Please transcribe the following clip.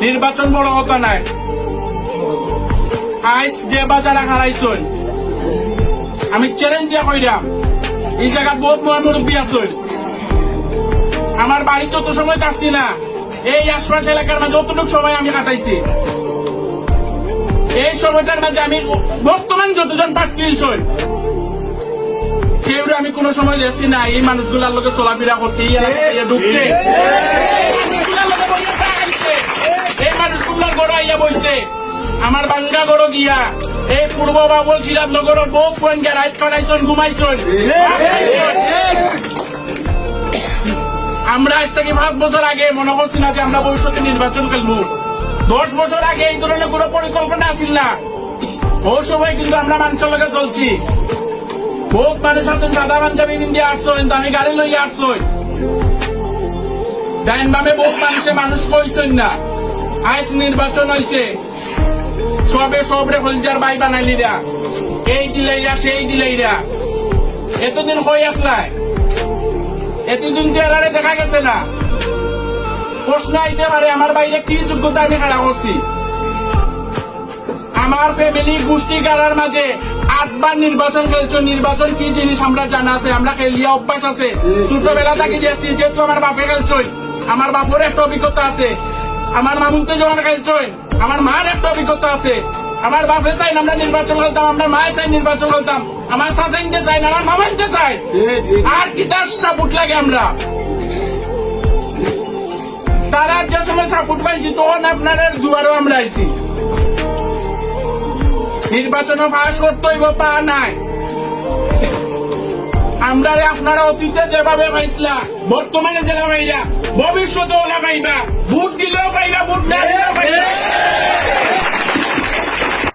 নির্বাচন বড় কথা নাই। আজ যে বাজারে হারাইছই আমি চ্যালেঞ্জ দিয়া কইরাম, এই জায়গা বহুত মুরব্বী আছে। আমার বাড়ি যত সময় কাটছি না, এই আশপাশ এলাকার মাঝে যতটুকু সময় আমি কাটাইছি, এই সময়টার মাঝে আমি বর্তমান যতজন প্রার্থী হয়েছি কেউ আমি কোন সময় দেখছি না এই মানুষগুলার লোকে চলাফেরা করতে, ঢুকতে, এই মানুষগুলার গড় আইয়া বইছে। আমার বাঙ্গা গড় গিয়া এই পূর্ব বাবুল সিরাজনগর বহুত পয়েন্ট গিয়া রাইট কাটাইছেন, ঘুমাইছেন। আমরা আজ থেকে 5 বছর আগে মনে করছি না যে আমরা ভবিষ্যতে নির্বাচন খেলবো। 10 বছর আগে এই ধরনের কোন পরিকল্পনা আসিল না। ওই সময় কিন্তু আমরা মানুষের লগে চলছি। বহুত মানুষ আছেন সাদা পাঞ্জাবি পিন্দিয়ে আসছেন, দামি গাড়ি লইয়া আসছেন, ডাইন বামে বহুত মানুষ কইছেন না। আজ নির্বাচন হয়েছে, সবরে হলজার বাই বানাইলিরা, এই দিলাইরা সেই দিলাইরা। এতদিন হয়ে আসলাই, এতদিন চেহারে দেখা গেছে না। প্রশ্ন আইতে পারে আমার বাইরে কি যোগ্যতা আমি খেলা করছি। আমার ফ্যামিলি গোষ্ঠী গাড়ার মাঝে 8 বার নির্বাচন খেলছো। নির্বাচন কি জিনিস আমরা জানা আছে, আমরা খেলিয়া অভ্যাস আছে, ছোটবেলা থেকে দিয়েছি। যেহেতু আমার বাপে খেলছই, আমার বাপের একটা অভিজ্ঞতা আছে, আমার মামুনতে যখন খেলছই আমার মার একটা অভিজ্ঞতা আছে। আমার বাপে চাই আমরা নির্বাচন খেলতাম, আমরা মায়ে চাই নির্বাচন খেলতাম, আমার শাসাইনতে চাই না, আমার মামাইতে চাই। আর কি তার সাপোর্ট লাগে আমরা? তারা যে সময় সাপোর্ট পাইছি তখন আপনার দুয়ারও আমরা আইছি। নির্বাচনে পাশ করতে হইব তা নাই। আমরা আপনারা অতীতে যেভাবে পাইছিলা, বর্তমানে জেলা পাইরা, ভবিষ্যতেও না পাইবা, ভোট দিলেও